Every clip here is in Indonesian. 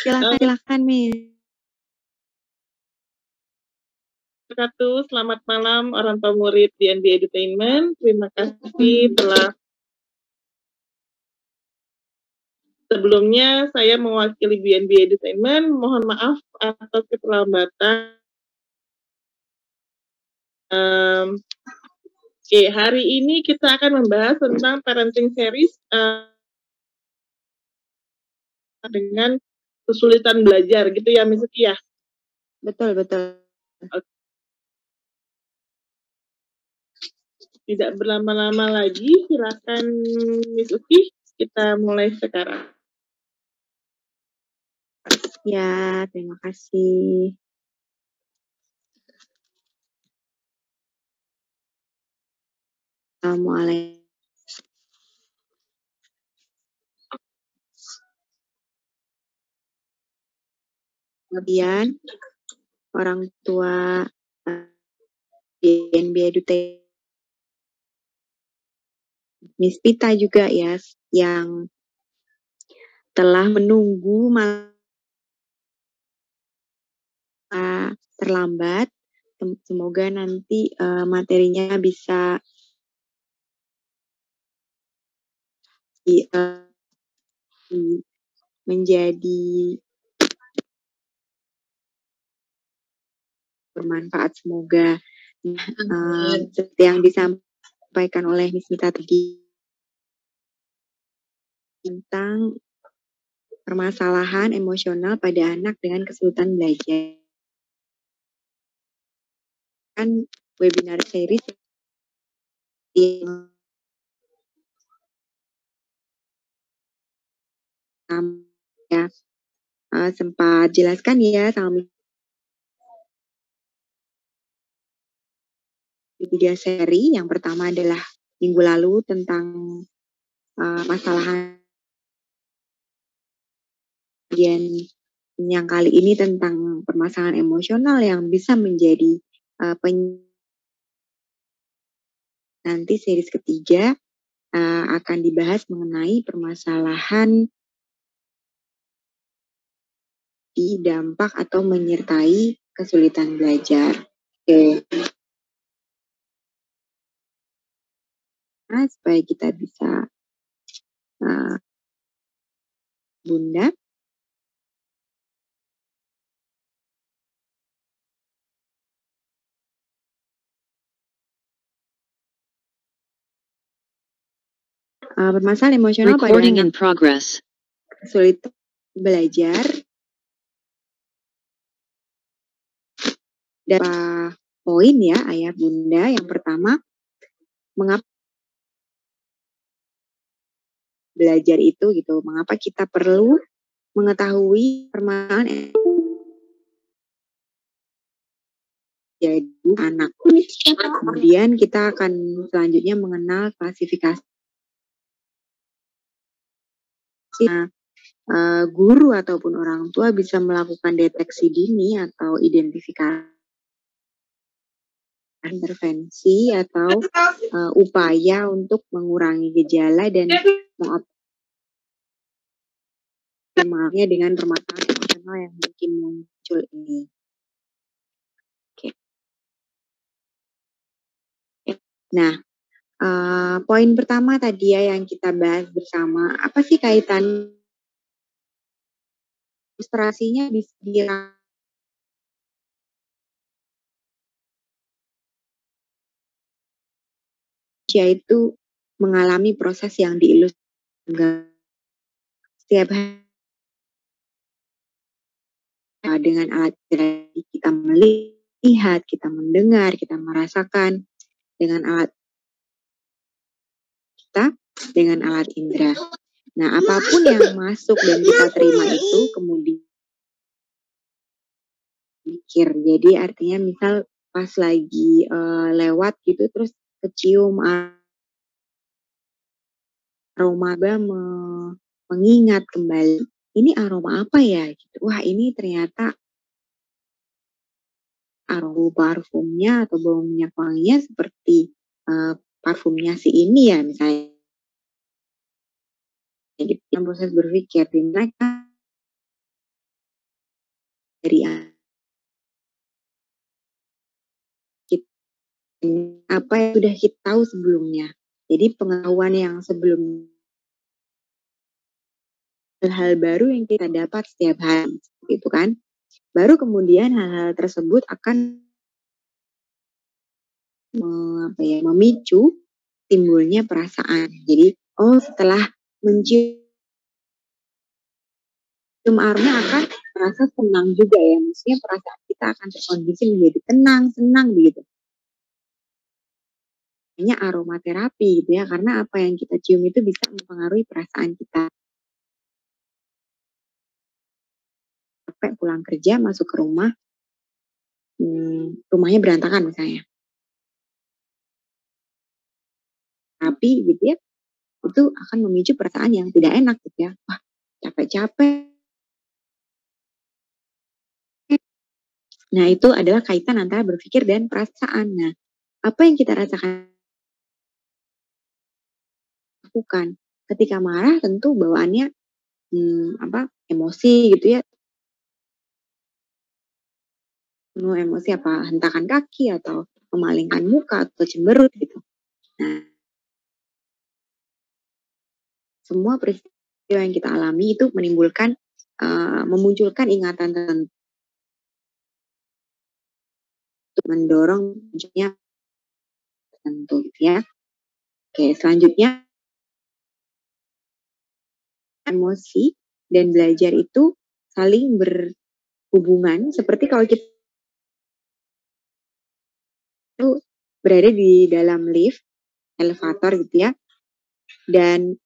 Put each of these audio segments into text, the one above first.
Silahkan, silahkan, Miss. Selamat malam orang tua murid BNB Edutainment. Terima kasih telah sebelumnya saya mewakili BNB Edutainment. Mohon maaf atas keterlambatan. Oke, hari ini kita akan membahas tentang parenting series dengan kesulitan belajar, gitu ya, Miss Uki ya? Betul, betul. Tidak berlama-lama lagi, silakan Miss Uki, kita mulai sekarang. Ya, terima kasih. Assalamualaikum. Kemudian orang tua BNB Edutainment, Miss Pita juga ya, yang telah menunggu terlambat. Semoga nanti materinya bisa menjadi bermanfaat, semoga. Seperti yang disampaikan oleh Miss Mita tadi tentang permasalahan emosional pada anak dengan kesulitan belajar. Kan webinar series yang ya sempat jelaskan ya sama di 3 seri. Yang pertama adalah minggu lalu tentang masalah, kemudian yang kali ini tentang permasalahan emosional yang bisa menjadi nanti series ketiga akan dibahas mengenai permasalahan di dampak atau menyertai kesulitan belajar. Oke. Nah, supaya kita bisa Bunda. Permasalahan emosional pada anak kesulitan belajar. Ada poin ya Ayah Bunda. Yang pertama, mengapa belajar itu gitu? Mengapa kita perlu mengetahui permasalahan jadi anak. Kemudian kita akan selanjutnya mengenal klasifikasi guru ataupun orang tua bisa melakukan deteksi dini atau identifikasi intervensi atau upaya untuk mengurangi gejala dan mengoptimalnya dengan permasalahan emosional yang mungkin muncul ini. Oke. Nah, poin pertama tadi ya yang kita bahas bersama, apa sih kaitan ilustrasinya di yaitu mengalami proses yang diilustrasikan setiap hari dengan alat kita melihat, kita mendengar, kita merasakan dengan alat kita, dengan alat indera. Nah, apapun yang masuk dan kita terima itu kemudian pikir. Jadi artinya misal pas lagi lewat gitu terus kecium aroma mengingat kembali, ini aroma apa ya? Gitu. Wah, ini ternyata aroma parfumnya atau bau minyak wanginya seperti parfumnya si ini ya misalnya. Jadi proses berpikir di mereka dari apa yang sudah kita tahu sebelumnya. Jadi pengetahuan yang sebelum hal-hal baru yang kita dapat setiap hari, gitu kan. Baru kemudian hal-hal tersebut akan memicu timbulnya perasaan. Jadi, setelah mencium aromanya akan merasa senang juga ya, maksudnya perasaan kita akan terkondisi menjadi tenang, senang begitu. Hanya aromaterapi gitu ya, karena apa yang kita cium itu bisa mempengaruhi perasaan kita. Sampai pulang kerja, masuk ke rumah, rumahnya berantakan misalnya. Tapi gitu ya, itu akan memicu perasaan yang tidak enak gitu ya. Wah, capek-capek. Nah, itu adalah kaitan antara berpikir dan perasaan. Nah, apa yang kita rasakan lakukan ketika marah tentu bawaannya emosi gitu ya, penuh emosi, apa hentakan kaki atau memalingkan muka atau cemberut gitu. Nah, semua peristiwa yang kita alami itu memunculkan ingatan tertentu, mendorong munculnya tertentu gitu ya. Oke, selanjutnya emosi dan belajar itu saling berhubungan, seperti kalau kita itu berada di dalam lift, elevator gitu ya, dan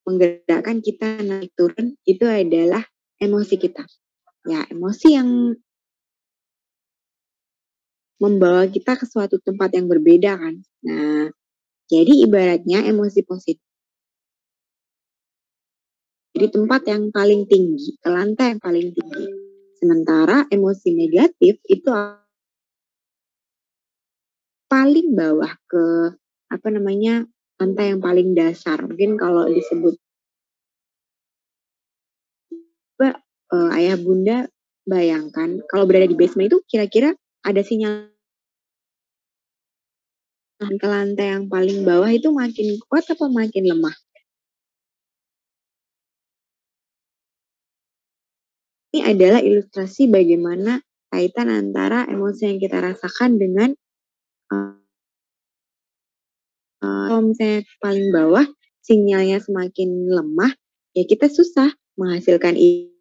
menggerakkan kita naik turun itu adalah emosi kita. Ya, emosi yang membawa kita ke suatu tempat yang berbeda kan. Nah, jadi ibaratnya emosi positif di tempat yang paling tinggi, ke lantai yang paling tinggi. Sementara emosi negatif itu paling bawah ke lantai yang paling dasar. Mungkin kalau disebut ayah bunda bayangkan kalau berada di basement itu kira-kira ada sinyal ke lantai yang paling bawah itu makin kuat atau makin lemah? Ini adalah ilustrasi bagaimana kaitan antara emosi yang kita rasakan dengan kalau misalnya paling bawah sinyalnya semakin lemah, ya kita susah menghasilkan ide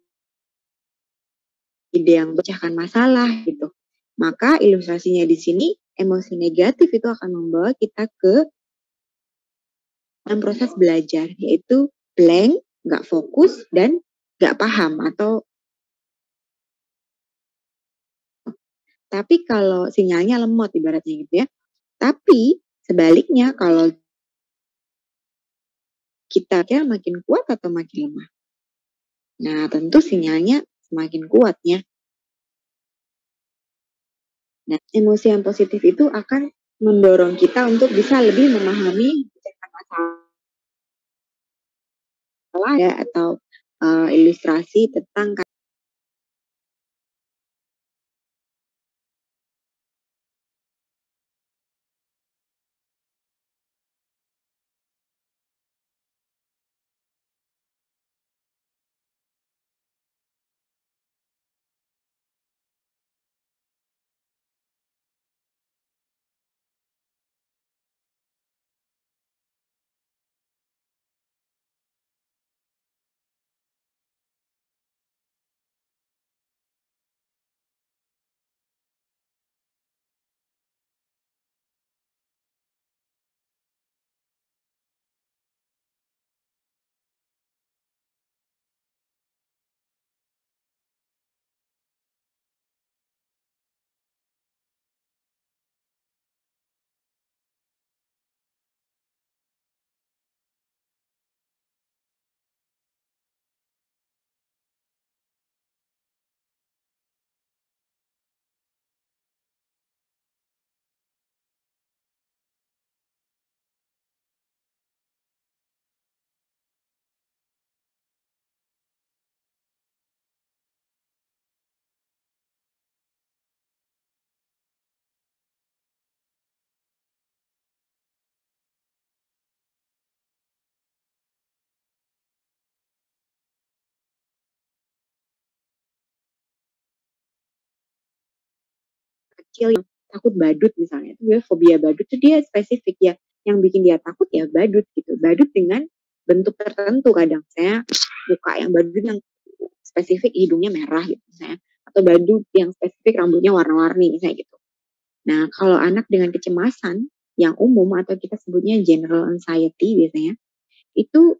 yang memecahkan masalah gitu. Maka ilustrasinya di sini emosi negatif itu akan membawa kita ke dalam proses belajar, yaitu blank, nggak fokus, dan nggak paham atau tapi kalau sinyalnya lemot ibaratnya gitu ya. Tapi sebaliknya kalau kita makin kuat atau makin lemah. Nah, tentu sinyalnya semakin kuat ya. Nah, emosi yang positif itu akan mendorong kita untuk bisa lebih memahami masalah ya atau ilustrasi tentang kecil yang takut badut misalnya, dia fobia badut itu dia spesifik ya, yang bikin dia takut ya badut gitu, badut dengan bentuk tertentu kadang saya buka yang badut yang spesifik hidungnya merah gitu misalnya, atau badut yang spesifik rambutnya warna-warni misalnya gitu. Nah kalau anak dengan kecemasan yang umum atau kita sebutnya general anxiety biasanya, itu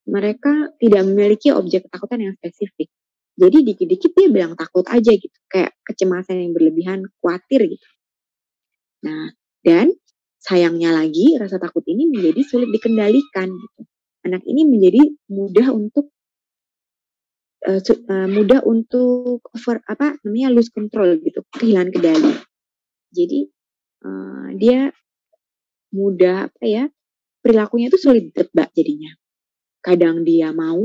mereka tidak memiliki objek ketakutan yang spesifik. Jadi dikit-dikit dia bilang takut aja gitu, kayak kecemasan yang berlebihan, khawatir gitu. Nah, dan sayangnya lagi rasa takut ini menjadi sulit dikendalikan gitu. Anak ini menjadi mudah untuk lose control gitu, kehilangan kendali. Jadi dia mudah perilakunya itu sulit ditebak jadinya. Kadang dia mau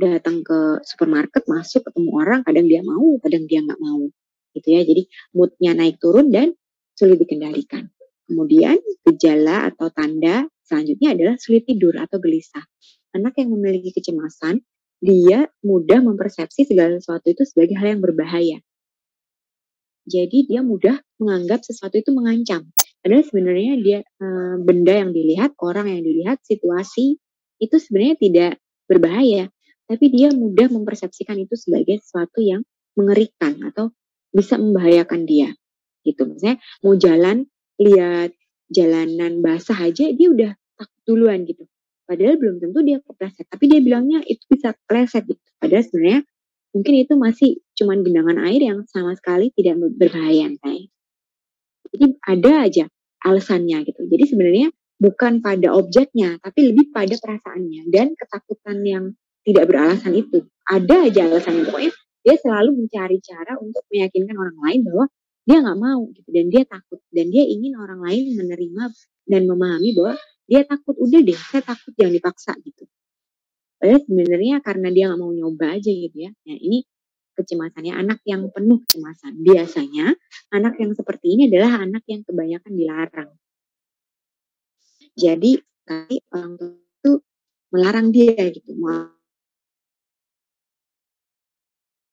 datang ke supermarket, masuk ketemu orang, kadang dia mau, kadang dia nggak mau gitu ya. Jadi moodnya naik turun dan sulit dikendalikan. Kemudian gejala atau tanda selanjutnya adalah sulit tidur atau gelisah. Anak yang memiliki kecemasan, dia mudah mempersepsi segala sesuatu itu sebagai hal yang berbahaya. Jadi dia mudah menganggap sesuatu itu mengancam. Padahal sebenarnya dia benda yang dilihat, orang yang dilihat, situasi itu sebenarnya tidak berbahaya, tapi dia mudah mempersepsikan itu sebagai sesuatu yang mengerikan atau bisa membahayakan dia. Gitu. Misalnya mau jalan, lihat jalanan basah aja dia udah takut duluan gitu. Padahal belum tentu dia kepleset, tapi dia bilangnya itu bisa kepleset gitu. Padahal sebenarnya mungkin itu masih cuman genangan air yang sama sekali tidak berbahaya. Jadi ada aja alasannya gitu. Jadi sebenarnya bukan pada objeknya, tapi lebih pada perasaannya dan ketakutan yang tidak beralasan itu. Ada aja alasannya. Pokoknya dia selalu mencari cara untuk meyakinkan orang lain bahwa dia nggak mau gitu dan dia takut dan dia ingin orang lain menerima dan memahami bahwa dia takut. Udah deh, saya takut, jangan dipaksa gitu. Padahal sebenarnya karena dia nggak mau nyoba aja gitu ya. Nah ini kecemasannya anak yang penuh kecemasan. Biasanya anak yang seperti ini adalah anak yang kebanyakan dilarang. Jadi orang tua itu melarang dia gitu.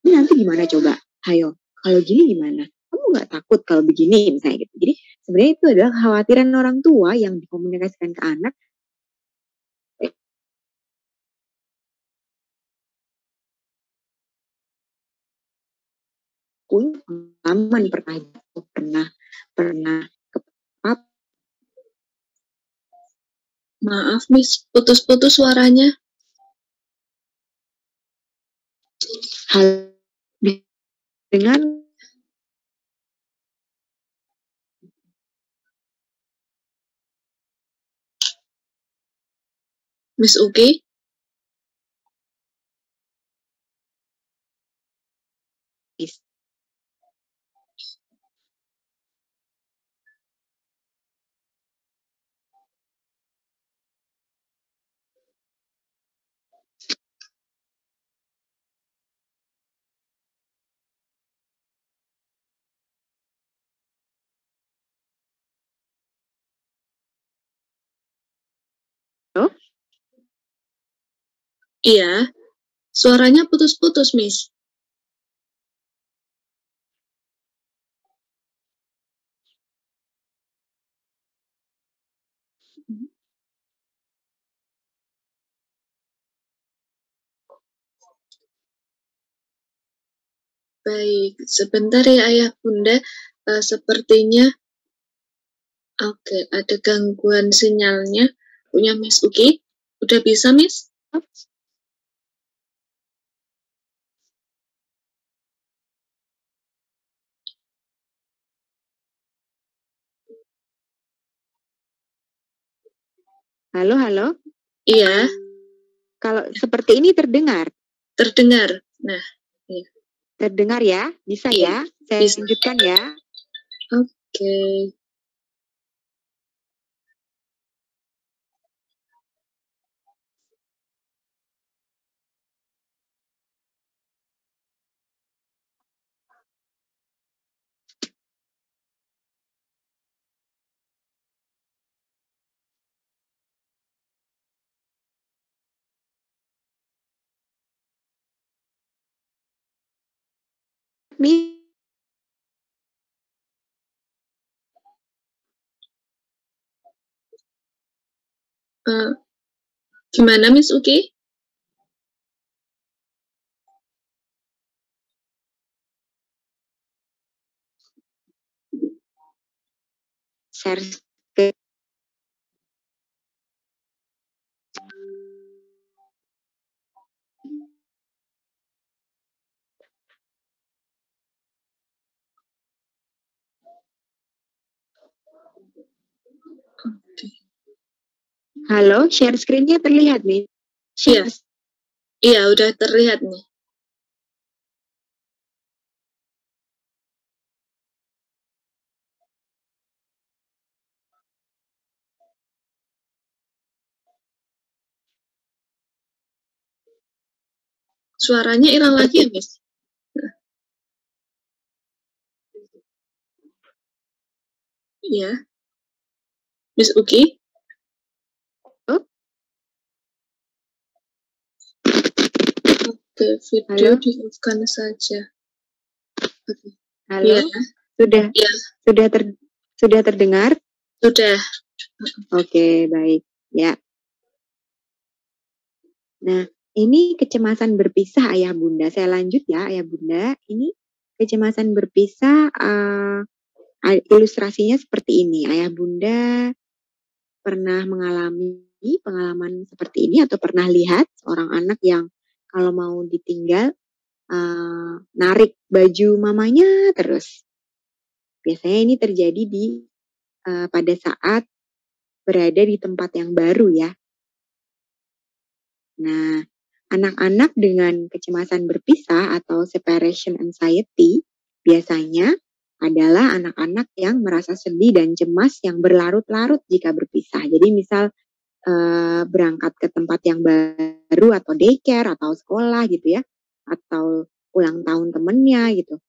Ini nanti gimana coba? Hayo, kalau gini gimana? Kamu nggak takut kalau begini misalnya gitu. Jadi sebenarnya itu adalah kekhawatiran orang tua yang dikomunikasikan ke anak. Punya pengalaman pernah ke pap. Maaf, Miss, putus-putus suaranya. Hal dengan Miss Uki? Halo? Iya, suaranya putus-putus, Miss. Baik, sebentar ya Ayah Bunda. Sepertinya oke, ada gangguan sinyalnya punya Miss Uki. Udah bisa, Miss? Halo, halo. Iya. Kalau seperti ini terdengar? Terdengar. Nah, iya. Terdengar ya? Bisa ya? Saya Bisa. lanjutkan ya. Oke. Miss Gimana Miss Uki? Share screen. Halo, share screen-nya terlihat nih. Share. Iya, udah terlihat nih. Suaranya hilang lagi ya, Miss? Iya. Miss Uki? Oh. Oke, video di-off-kan saja. Oke. Halo, ya. Sudah terdengar? Sudah. Oke, baik. Ya. Nah, ini kecemasan berpisah ayah bunda. Saya lanjut ya ayah bunda. Ini kecemasan berpisah ilustrasinya seperti ini. Ayah bunda pernah mengalami pengalaman seperti ini atau pernah lihat seorang anak yang kalau mau ditinggal narik baju mamanya terus. Biasanya ini terjadi pada saat berada di tempat yang baru ya. Nah, anak-anak dengan kecemasan berpisah atau separation anxiety biasanya adalah anak-anak yang merasa sedih dan cemas yang berlarut-larut jika berpisah. Jadi misal berangkat ke tempat yang baru atau daycare atau sekolah gitu ya, atau ulang tahun temennya gitu.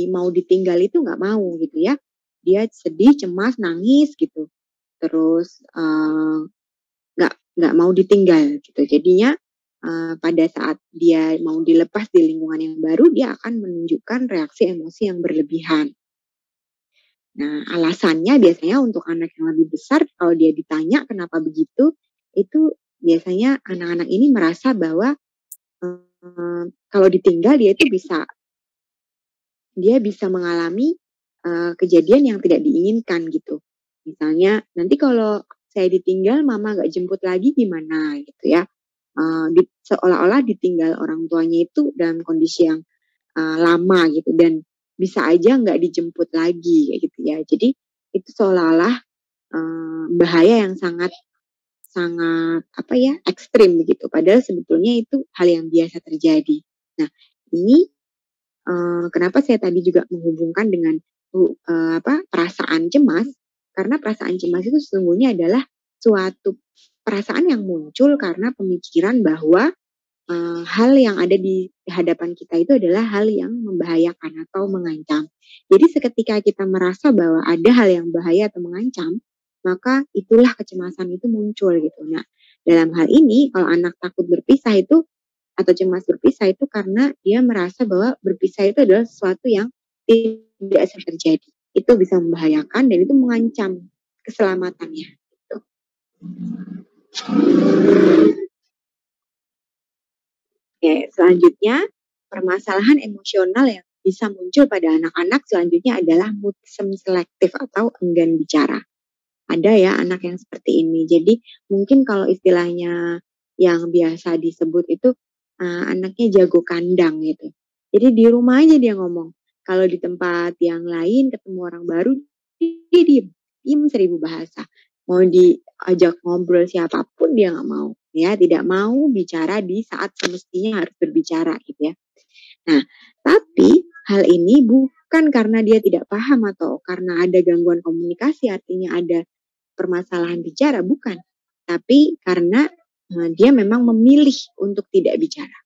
Mau ditinggal itu nggak mau gitu ya. Dia sedih, cemas, nangis gitu. Terus nggak mau ditinggal gitu. Jadinya pada saat dia mau dilepas di lingkungan yang baru, dia akan menunjukkan reaksi emosi yang berlebihan. Nah, alasannya biasanya untuk anak yang lebih besar, kalau dia ditanya kenapa begitu, itu biasanya anak-anak ini merasa bahwa kalau ditinggal dia bisa mengalami kejadian yang tidak diinginkan gitu. Misalnya nanti kalau saya ditinggal, mama nggak jemput lagi gimana gitu ya. Seolah-olah ditinggal orang tuanya itu dalam kondisi yang lama gitu dan bisa aja nggak dijemput lagi gitu ya. Jadi itu seolah-olah bahaya yang sangat ekstrim begitu. Padahal sebetulnya itu hal yang biasa terjadi. Nah ini kenapa saya tadi juga menghubungkan dengan perasaan cemas, karena perasaan cemas itu sesungguhnya adalah suatu perasaan yang muncul karena pemikiran bahwa hal yang ada di hadapan kita itu adalah hal yang membahayakan atau mengancam. Jadi seketika kita merasa bahwa ada hal yang bahaya atau mengancam, maka itulah kecemasan itu muncul gitu. Nah, dalam hal ini kalau anak takut berpisah itu atau cemas berpisah itu karena dia merasa bahwa berpisah itu adalah sesuatu yang tidak bisa terjadi. Itu bisa membahayakan dan itu mengancam keselamatannya. Gitu. Oke, selanjutnya permasalahan emosional yang bisa muncul pada anak-anak selanjutnya adalah mutisme selektif atau enggan bicara. Ada ya anak yang seperti ini. Jadi mungkin kalau istilahnya yang biasa disebut itu anaknya jago kandang gitu. Jadi di rumah aja dia ngomong. Kalau di tempat yang lain ketemu orang baru, dia diem 1000 bahasa. Mau diajak ngobrol siapapun dia nggak mau. Ya, tidak mau bicara di saat semestinya harus berbicara gitu ya. Nah, tapi hal ini bukan karena dia tidak paham atau karena ada gangguan komunikasi, artinya ada permasalahan bicara, bukan. Tapi karena dia memang memilih untuk tidak bicara.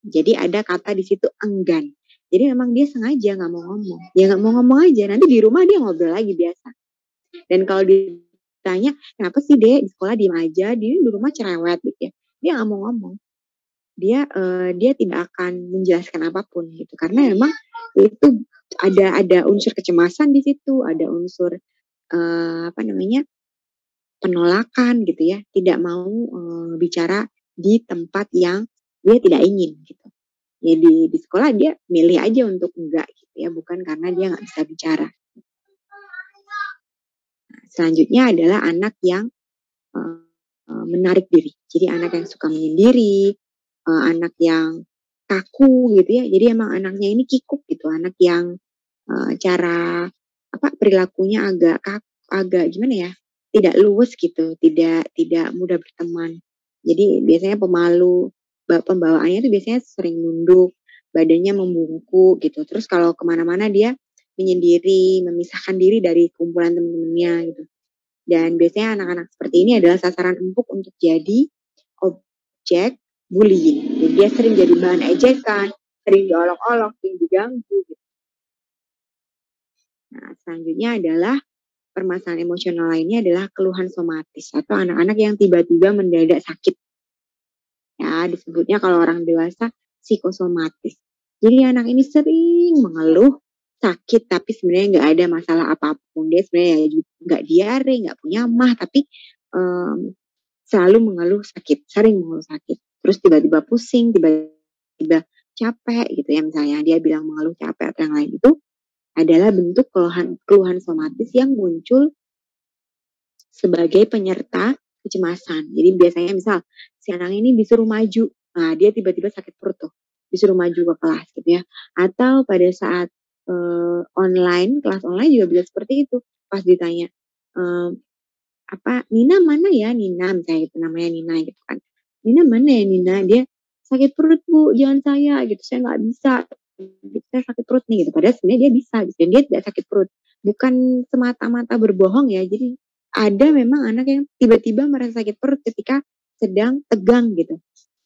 Jadi ada kata di situ enggan. Jadi memang dia sengaja nggak mau ngomong. Ya nggak mau ngomong aja. Nanti di rumah dia ngobrol lagi biasa. Dan kalau ditanya, kenapa sih Dek di sekolah diem aja? Dia di rumah cerewet gitu ya. Dia nggak mau ngomong. Dia tidak akan menjelaskan apapun gitu. Karena memang itu ada unsur kecemasan di situ, ada unsur penolakan gitu ya, tidak mau bicara di tempat yang dia tidak ingin gitu. Ya di sekolah dia milih aja untuk enggak gitu ya, bukan karena dia nggak bisa bicara. Nah, selanjutnya adalah anak yang menarik diri. Jadi anak yang suka menyendiri, anak yang kaku gitu ya. Jadi emang anaknya ini kikuk gitu, anak yang cara perilakunya agak gimana ya? Tidak luwes gitu, tidak mudah berteman. Jadi biasanya pemalu, pembawaannya itu biasanya sering nunduk, badannya membungkuk gitu. Terus kalau kemana-mana dia menyendiri, memisahkan diri dari kumpulan teman-temannya gitu. Dan biasanya anak-anak seperti ini adalah sasaran empuk untuk jadi objek bullying. Jadi dia sering jadi bahan ejekan, sering diolok-olok, sering diganggu. Gitu. Nah, selanjutnya adalah permasalahan emosional lainnya adalah keluhan somatis atau anak-anak yang tiba-tiba mendadak sakit. Ya, disebutnya kalau orang dewasa psikosomatis. Jadi anak ini sering mengeluh sakit tapi sebenarnya nggak ada masalah apapun. Dia sebenarnya nggak diare, nggak punya mah, tapi selalu mengeluh sakit, sering mengeluh sakit. Terus tiba-tiba pusing, tiba-tiba capek gitu ya, misalnya dia bilang mengeluh capek atau yang lain, itu adalah bentuk keluhan somatis yang muncul sebagai penyerta kecemasan. Jadi biasanya misal si anak ini disuruh maju, nah dia tiba-tiba sakit perut tuh, disuruh maju ke kelas gitu ya. Atau pada saat kelas online juga bisa seperti itu. Pas ditanya, Nina mana ya, Nina misalnya gitu, namanya Nina gitu kan. Nina mana ya Nina, dia sakit perut Bu, jangan saya gitu, saya nggak bisa, saya sakit perut nih gitu. Padahal sebenarnya dia bisa gitu, dan dia tidak sakit perut. Bukan semata-mata berbohong ya, jadi ada memang anak yang tiba-tiba merasa sakit perut ketika sedang tegang gitu.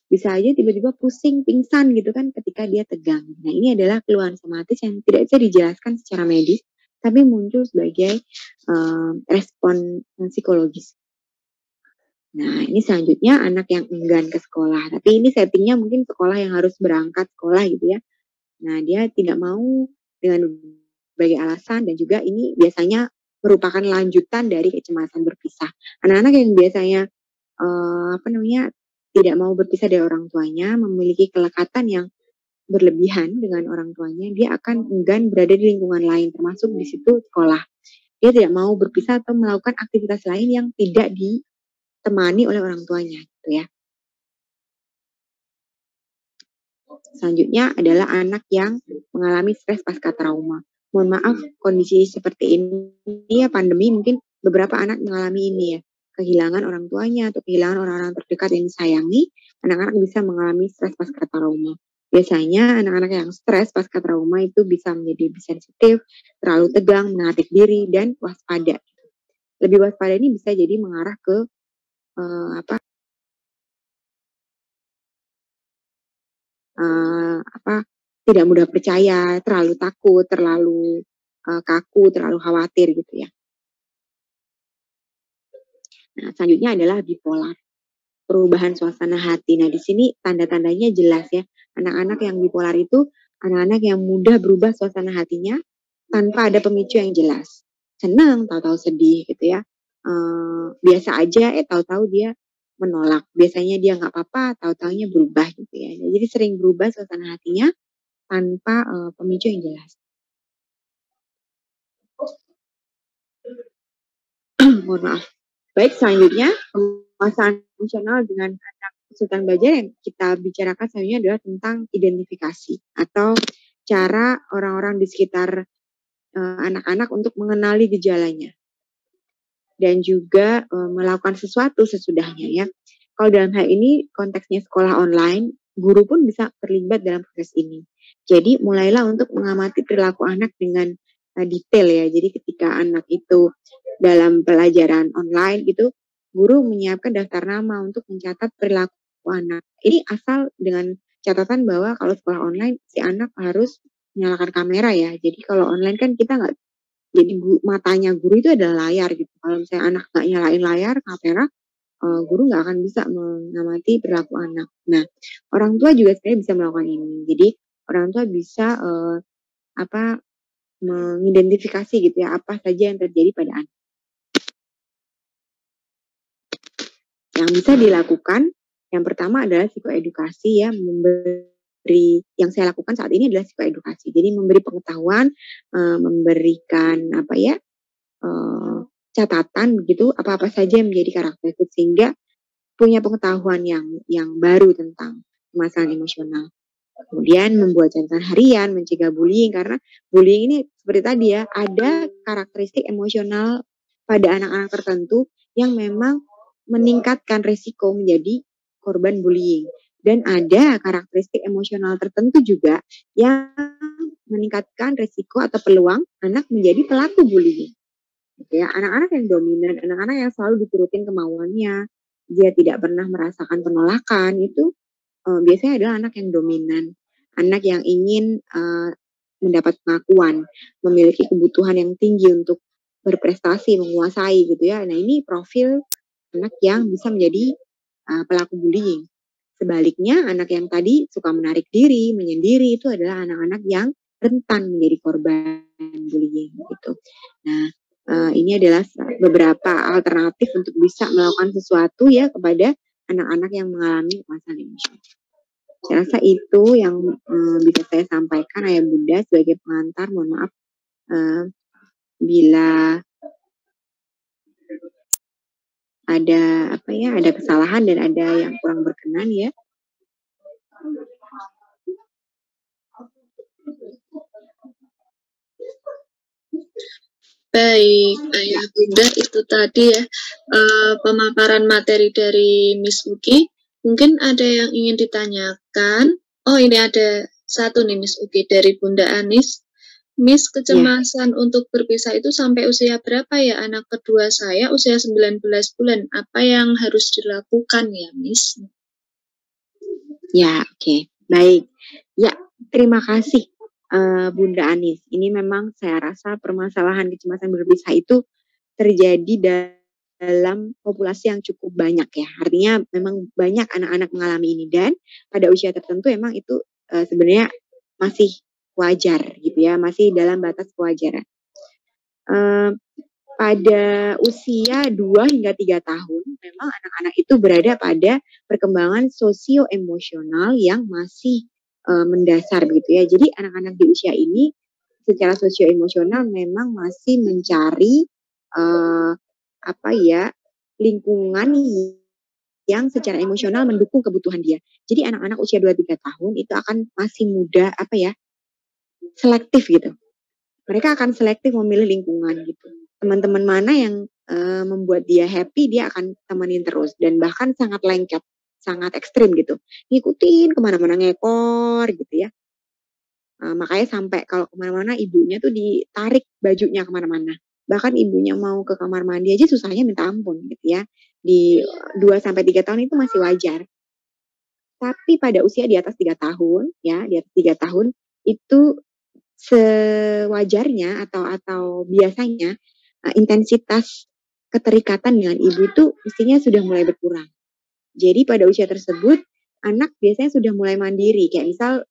Bisa aja tiba-tiba pusing, pingsan gitu kan ketika dia tegang. Nah ini adalah keluhan somatis yang tidak bisa dijelaskan secara medis, tapi muncul sebagai respon psikologis. Nah ini selanjutnya anak yang enggan ke sekolah, tapi ini settingnya mungkin sekolah yang harus berangkat sekolah gitu ya. Nah dia tidak mau dengan berbagai alasan, dan juga ini biasanya merupakan lanjutan dari kecemasan berpisah. Anak-anak yang biasanya tidak mau berpisah dari orang tuanya, memiliki kelekatan yang berlebihan dengan orang tuanya, dia akan enggan berada di lingkungan lain, termasuk di situ sekolah. Dia tidak mau berpisah atau melakukan aktivitas lain yang tidak ditemani oleh orang tuanya, gitu ya. Selanjutnya adalah anak yang mengalami stres pasca trauma. Mohon maaf, kondisi seperti ini ya, pandemi, mungkin beberapa anak mengalami ini ya, kehilangan orang tuanya atau kehilangan orang-orang terdekat yang disayangi. Anak-anak bisa mengalami stres pasca trauma. Biasanya anak-anak yang stres pasca trauma itu bisa menjadi sensitif, terlalu tegang, menarik diri, dan waspada. Lebih waspada ini bisa jadi mengarah ke tidak mudah percaya, terlalu takut, terlalu kaku, terlalu khawatir gitu ya. Nah, selanjutnya adalah bipolar, perubahan suasana hati. Nah, di sini tanda-tandanya jelas ya. Anak-anak yang bipolar itu anak-anak yang mudah berubah suasana hatinya tanpa ada pemicu yang jelas. Senang, tahu-tahu sedih gitu ya. Biasa aja, tahu-tahu dia menolak. Biasanya dia nggak apa-apa, tahu-tahunya berubah gitu ya. Jadi sering berubah suasana hatinya tanpa pemicu yang jelas. Mohon maaf. Baik, selanjutnya permasalahan emosional dengan anak kesulitan belajar yang kita bicarakan selanjutnya adalah tentang identifikasi atau cara orang-orang di sekitar anak-anak untuk mengenali gejalanya dan juga melakukan sesuatu sesudahnya ya. Kalau dalam hal ini konteksnya sekolah online, guru pun bisa terlibat dalam proses ini. Jadi mulailah untuk mengamati perilaku anak dengan detail ya. Jadi ketika anak itu dalam pelajaran online gitu, guru menyiapkan daftar nama untuk mencatat perilaku anak. Ini asal dengan catatan bahwa kalau sekolah online si anak harus menyalakan kamera ya. Jadi kalau online kan kita nggak, jadi matanya guru itu adalah layar gitu. Kalau misalnya anak nggak nyalain layar kamera, guru nggak akan bisa mengamati perilaku anak. Nah, orang tua juga sebenarnya bisa melakukan ini. Jadi orang tua bisa mengidentifikasi gitu ya apa saja yang terjadi pada anak. Yang bisa dilakukan yang pertama adalah psikoedukasi ya, yang saya lakukan saat ini adalah psikoedukasi. Jadi memberi pengetahuan, memberikan catatan begitu apa-apa saja yang menjadi karakteristik sehingga punya pengetahuan yang baru tentang masalah emosional. Kemudian membuat catatan harian, mencegah bullying karena bullying ini seperti tadi ya, ada karakteristik emosional pada anak-anak tertentu yang memang meningkatkan risiko menjadi korban bullying. Dan ada karakteristik emosional tertentu juga yang meningkatkan risiko atau peluang anak menjadi pelaku bullying. Ya, anak-anak yang dominan, anak-anak yang selalu diturutin kemauannya, dia tidak pernah merasakan penolakan, itu biasanya adalah anak yang dominan, anak yang ingin mendapat pengakuan, memiliki kebutuhan yang tinggi untuk berprestasi, menguasai gitu ya. Nah ini profil anak yang bisa menjadi pelaku bullying. Sebaliknya anak yang tadi suka menarik diri, menyendiri itu adalah anak-anak yang rentan menjadi korban bullying gitu. Nah ini adalah beberapa alternatif untuk bisa melakukan sesuatu ya kepada anak-anak yang mengalami masalah emosional. Saya rasa itu yang bisa saya sampaikan Ayah Bunda sebagai pengantar. Mohon maaf bila ada kesalahan dan ada yang kurang berkenan ya. Baik, Ayah Bunda, itu tadi ya pemaparan materi dari Miss Uki. Mungkin ada yang ingin ditanyakan. Oh, ini ada satu nih Miss Uki dari Bunda Anis. Miss, kecemasan untuk berpisah itu sampai usia berapa ya? Anak kedua saya usia 19 bulan. Apa yang harus dilakukan ya, Miss? Ya, oke. Baik. Ya, terima kasih Bunda Anis. Ini memang saya rasa permasalahan kecemasan berpisah itu terjadi dalam populasi yang cukup banyak ya. Artinya memang banyak anak-anak mengalami ini dan pada usia tertentu emang itu sebenarnya masih wajar gitu ya, masih dalam batas kewajaran. Pada usia 2 hingga 3 tahun memang anak-anak itu berada pada perkembangan sosio-emosional yang masih mendasar gitu ya. Jadi anak-anak di usia ini secara sosio-emosional memang masih mencari lingkungan yang secara emosional mendukung kebutuhan dia. Jadi anak-anak usia 2-3 tahun itu akan masih muda selektif gitu. Mereka akan selektif memilih lingkungan gitu. Teman-teman mana yang membuat dia happy, dia akan temenin terus dan bahkan sangat lengket, sangat ekstrim gitu. Ngikutin kemana-mana, ngekor gitu ya. Makanya sampai kalau kemana-mana ibunya tuh ditarik bajunya kemana-mana. Bahkan ibunya mau ke kamar mandi aja susahnya minta ampun gitu ya. Di 2-3 tahun itu masih wajar. Tapi pada usia di atas 3 tahun ya, di atas 3 tahun itu sewajarnya atau biasanya intensitas keterikatan dengan ibu itu mestinya sudah mulai berkurang. Jadi pada usia tersebut anak biasanya sudah mulai mandiri, kayak misal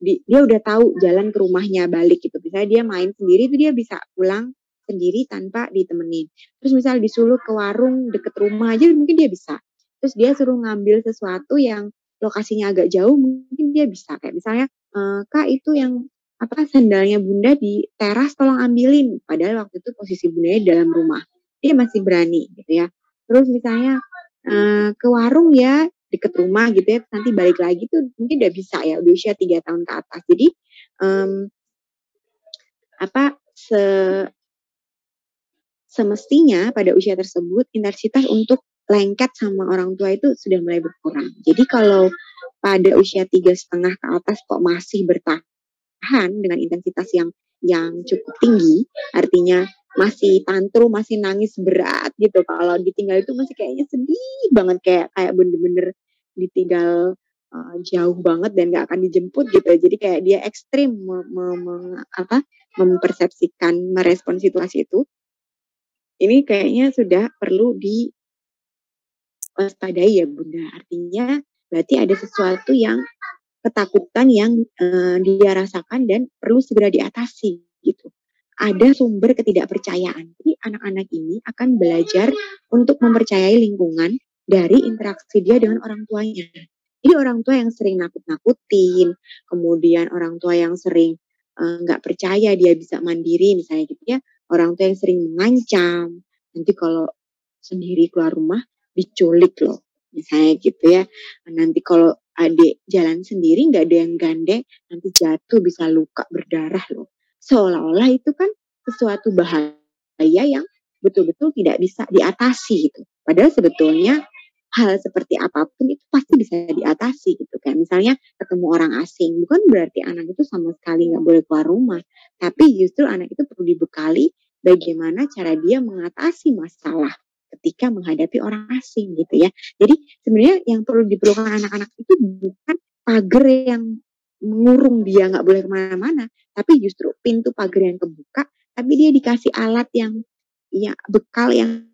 dia udah tahu jalan ke rumahnya balik gitu. Misalnya dia main sendiri itu dia bisa pulang sendiri tanpa ditemenin. Terus misal disuruh ke warung deket rumah aja mungkin dia bisa. Terus dia suruh ngambil sesuatu yang lokasinya agak jauh mungkin dia bisa. Kayak misalnya Kak itu yang sandalnya Bunda di teras tolong ambilin. Padahal waktu itu posisi Bunda di dalam rumah. Dia masih berani gitu ya. Terus misalnya ke warung ya deket rumah gitu ya, nanti balik lagi tuh mungkin udah bisa ya, udah usia 3 tahun ke atas. Jadi semestinya pada usia tersebut intensitas untuk lengket sama orang tua itu sudah mulai berkurang. Jadi kalau pada usia 3,5 ke atas kok masih bertahan dengan intensitas yang cukup tinggi, artinya masih tantrum, masih nangis berat gitu. Kalau ditinggal itu masih kayaknya sedih banget, kayak bener-bener ditinggal jauh banget dan gak akan dijemput gitu. Jadi kayak dia ekstrim mempersepsikan, merespon situasi itu. Ini kayaknya sudah perlu diwaspadai ya Bunda. Artinya berarti ada sesuatu yang ketakutan yang dia rasakan dan perlu segera diatasi gitu. Ada sumber ketidakpercayaan. Jadi anak-anak ini akan belajar untuk mempercayai lingkungan dari interaksi dia dengan orang tuanya. Jadi orang tua yang sering nakut-nakutin, kemudian orang tua yang sering nggak percaya dia bisa mandiri misalnya gitu ya, orang tua yang sering mengancam, nanti kalau sendiri keluar rumah diculik loh, misalnya gitu ya. Nanti kalau adik jalan sendiri nggak ada yang gandeng, nanti jatuh bisa luka berdarah loh. Seolah-olah itu kan sesuatu bahaya yang betul-betul tidak bisa diatasi gitu. Padahal sebetulnya hal seperti apapun itu pasti bisa diatasi gitu kan. Misalnya ketemu orang asing, bukan berarti anak itu sama sekali nggak boleh keluar rumah, tapi justru anak itu perlu dibekali bagaimana cara dia mengatasi masalah ketika menghadapi orang asing gitu ya. Jadi sebenarnya yang perlu diperlukan anak-anak itu bukan pagar yang mengurung dia nggak boleh kemana-mana, tapi justru pintu pagar yang kebuka, tapi dia dikasih alat yang ya bekal yang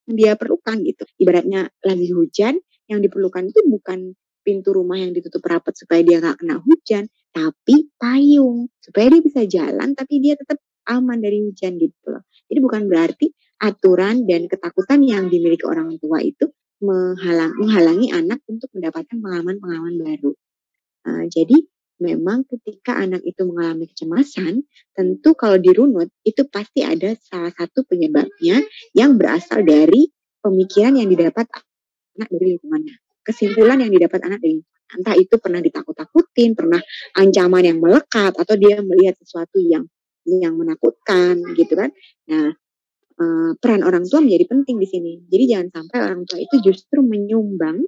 dia perlukan gitu. Ibaratnya lagi hujan, yang diperlukan itu bukan pintu rumah yang ditutup rapat supaya dia nggak kena hujan, tapi payung supaya dia bisa jalan tapi dia tetap aman dari hujan gitu loh. Jadi bukan berarti aturan dan ketakutan yang dimiliki orang tua itu menghalangi anak untuk mendapatkan pengalaman-pengalaman baru. Jadi memang ketika anak itu mengalami kecemasan, tentu kalau dirunut itu pasti ada salah satu penyebabnya yang berasal dari pemikiran yang didapat anak dari lingkungannya. Kesimpulan yang didapat anak dari lingkungan. Entah itu pernah ditakut-takutin, pernah ancaman yang melekat, atau dia melihat sesuatu yang menakutkan gitu kan. Nah, peran orang tua menjadi penting di sini. Jadi jangan sampai orang tua itu justru menyumbang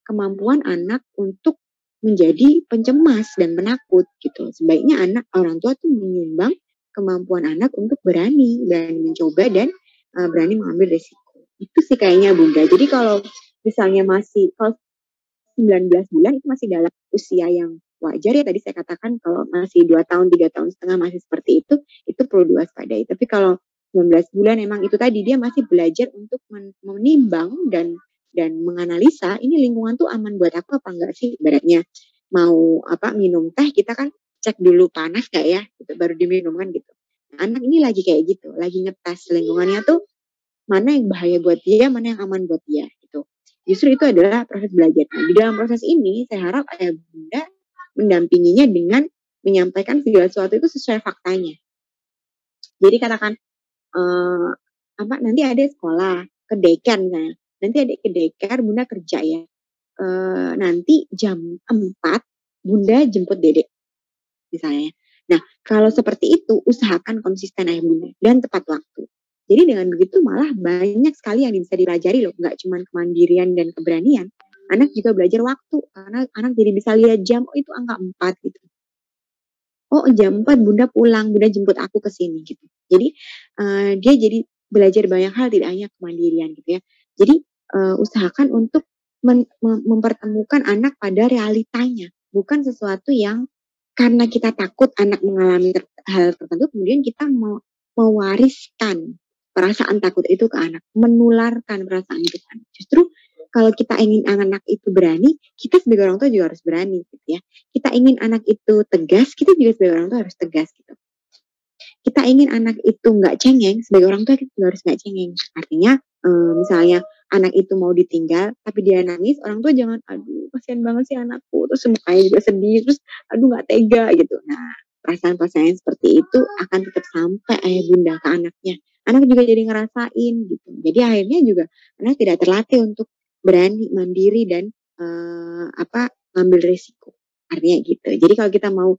kemampuan anak untuk menjadi pencemas dan penakut gitu. Sebaiknya orang tua tuh menyumbang kemampuan anak untuk berani mencoba dan berani mengambil resiko. Itu sih kayaknya Bunda. Jadi kalau misalnya kalau 19 bulan itu masih dalam usia yang wajar ya, tadi saya katakan kalau masih 2 tahun, 3 tahun setengah masih seperti itu perlu diwaspadai. Tapi kalau 19 bulan emang itu tadi dia masih belajar untuk menimbang dan menganalisa ini lingkungan tuh aman buat aku apa enggak sih. Ibaratnya mau minum teh kita kan cek dulu panas gak ya gitu, baru diminum kan gitu. Anak ini lagi kayak gitu, lagi ngetes lingkungannya tuh mana yang bahaya buat dia, mana yang aman buat dia gitu. Justru itu adalah proses belajar. Nah, di dalam proses ini saya harap ayah bunda mendampinginya dengan menyampaikan segala sesuatu itu sesuai faktanya. Jadi katakan nanti ada sekolah ke daycare misalnya. Nanti ada ke daycare, bunda kerja ya. Nanti jam 4 bunda jemput dedek misalnya. Nah, kalau seperti itu usahakan konsisten ayah bunda dan tepat waktu. Jadi dengan begitu malah banyak sekali yang bisa dipelajari loh, nggak cuma kemandirian dan keberanian. Anak juga belajar waktu, karena anak jadi bisa lihat jam, oh itu angka 4 gitu. Oh jam 4 bunda pulang, bunda jemput aku ke sini gitu. Jadi dia jadi belajar banyak hal, tidak hanya kemandirian gitu ya. Jadi usahakan untuk mempertemukan anak pada realitanya, bukan sesuatu yang karena kita takut anak mengalami hal tertentu, kemudian kita mewariskan perasaan takut itu ke anak, menularkan perasaan itu ke anak. Justru kalau kita ingin anak itu berani, kita sebagai orang tua juga harus berani gitu ya. Kita ingin anak itu tegas, kita juga sebagai orang tua harus tegas gitu. Kita ingin anak itu nggak cengeng, sebagai orang tua kita juga harus nggak cengeng. Artinya misalnya anak itu mau ditinggal tapi dia nangis, orang tua jangan aduh kasihan banget sih anakku, terus mukanya juga sedih, terus aduh nggak tega gitu. Nah perasaan-perasaan seperti itu akan tetap sampai ayah bunda ke anaknya. Anak juga jadi ngerasain gitu. Jadi akhirnya juga anak tidak terlatih untuk berani, mandiri dan ngambil resiko. Artinya gitu. Jadi kalau kita mau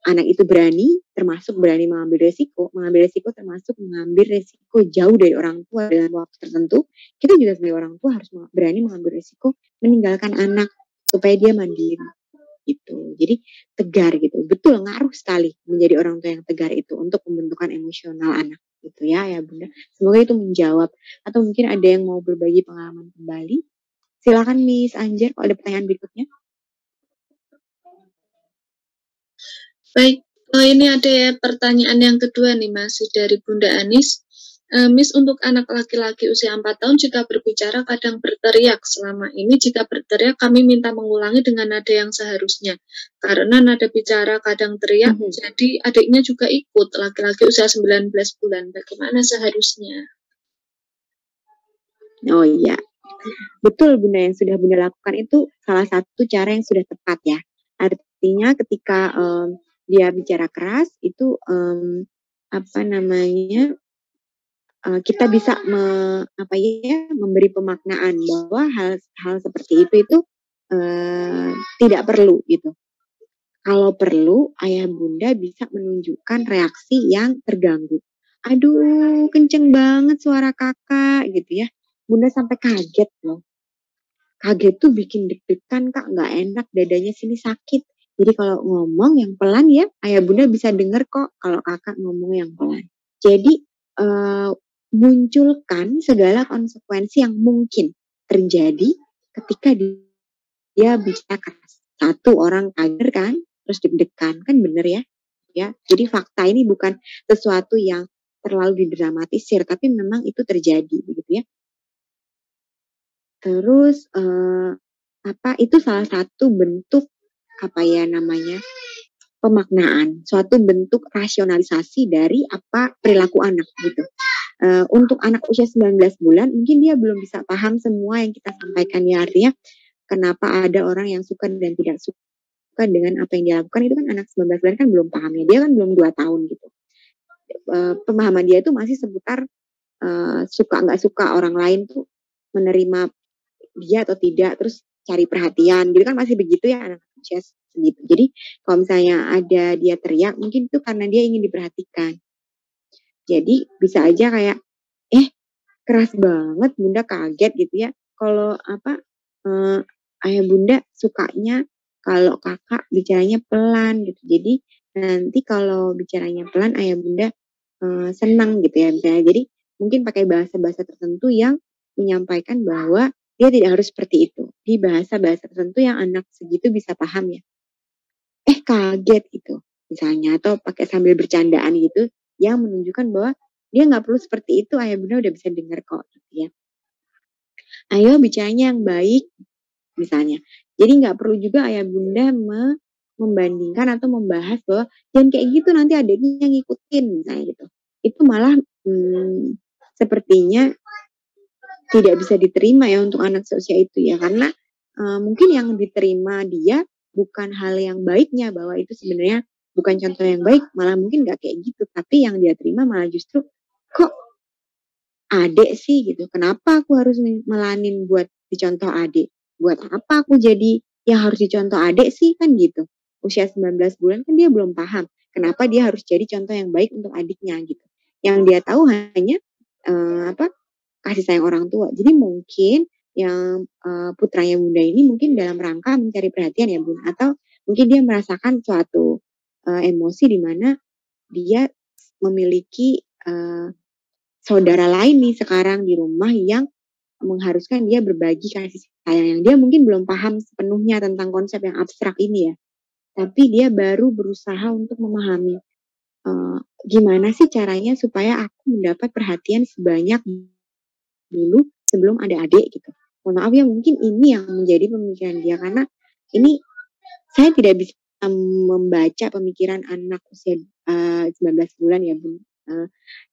anak itu berani, termasuk berani mengambil resiko termasuk mengambil resiko jauh dari orang tua dalam waktu tertentu. Kita juga sebagai orang tua harus berani mengambil resiko meninggalkan anak supaya dia mandiri gitu. Jadi tegar gitu. Betul, ngaruh sekali menjadi orang tua yang tegar itu untuk pembentukan emosional anak gitu ya Bunda. Semoga itu menjawab. Atau mungkin ada yang mau berbagi pengalaman kembali. Silakan Miss Anjar kalau ada pertanyaan berikutnya. Baik, ini ada pertanyaan yang kedua nih masih dari Bunda Anis. Miss, untuk anak laki-laki usia 4 tahun jika berbicara kadang berteriak. Selama ini jika berteriak kami minta mengulangi dengan nada yang seharusnya. Karena nada bicara kadang teriak, jadi adiknya juga ikut, laki-laki usia 19 bulan. Bagaimana seharusnya? Oh iya, Betul Bunda, yang sudah Bunda lakukan itu salah satu cara yang sudah tepat ya. Artinya ketika dia bicara keras itu apa namanya kita bisa memberi pemaknaan bahwa hal seperti itu tidak perlu gitu. Kalau perlu, ayah bunda bisa menunjukkan reaksi yang terganggu. Aduh, kenceng banget suara kakak gitu ya. Bunda sampai kaget loh. Kaget tuh bikin deg-degan kak, nggak enak, dadanya sini sakit. Jadi kalau ngomong yang pelan ya, ayah bunda bisa denger kok kalau kakak ngomong yang pelan. Jadi munculkan segala konsekuensi yang mungkin terjadi ketika dia bicara keras. Satu, orang kaget kan, terus deg-degan, kan bener ya? Ya, jadi fakta ini bukan sesuatu yang terlalu didramatisir, tapi memang itu terjadi, begitu ya. Terus itu salah satu bentuk pemaknaan, suatu bentuk rasionalisasi dari perilaku anak gitu. Untuk anak usia 19 bulan mungkin dia belum bisa paham semua yang kita sampaikan ya, artinya kenapa ada orang yang suka dan tidak suka dengan apa yang dia lakukan, itu kan anak 19 bulan kan belum paham ya, dia kan belum 2 tahun gitu. Pemahaman dia itu masih seputar suka nggak suka orang lain tuh menerima dia atau tidak, terus cari perhatian gitu kan, masih begitu ya anak usia segitu. Jadi kalau misalnya ada dia teriak, mungkin itu karena dia ingin diperhatikan. Jadi bisa aja kayak keras banget, bunda kaget gitu ya. Kalau ayah bunda sukanya kalau kakak bicaranya pelan gitu. Jadi nanti kalau bicaranya pelan ayah bunda senang gitu ya misalnya. Jadi mungkin pakai bahasa-bahasa tertentu yang menyampaikan bahwa dia tidak harus seperti itu. Di bahasa-bahasa tertentu yang anak segitu bisa paham ya. Kaget gitu misalnya, atau pakai sambil bercandaan gitu yang menunjukkan bahwa dia nggak perlu seperti itu, ayah bunda udah bisa dengar kok gitu ya. Ayo bicaranya yang baik misalnya. Jadi nggak perlu juga ayah bunda membandingkan atau membahas bahwa jangan kayak gitu nanti adiknya ngikutin misalnya gitu. Itu malah sepertinya tidak bisa diterima ya untuk anak seusia itu ya, karena mungkin yang diterima dia bukan hal yang baiknya, bahwa itu sebenarnya bukan contoh yang baik, malah mungkin nggak kayak gitu, tapi yang dia terima malah justru kok adik sih gitu, kenapa aku harus melanin buat dicontoh adik, buat apa aku jadi yang harus dicontoh adik sih, kan gitu. Usia 19 bulan kan dia belum paham kenapa dia harus jadi contoh yang baik untuk adiknya gitu. Yang dia tahu hanya kasih sayang orang tua. Jadi mungkin yang putranya bunda ini mungkin dalam rangka mencari perhatian ya bun, atau mungkin dia merasakan suatu emosi di mana dia memiliki saudara lain nih sekarang di rumah yang mengharuskan dia berbagi kasih sayang, yang dia mungkin belum paham sepenuhnya tentang konsep yang abstrak ini ya, tapi dia baru berusaha untuk memahami gimana sih caranya supaya aku mendapat perhatian sebanyak dulu sebelum ada adik gitu. Mohon maaf ya, mungkin ini yang menjadi pemikiran dia, karena ini saya tidak bisa membaca pemikiran anak usia 19 bulan ya Bun.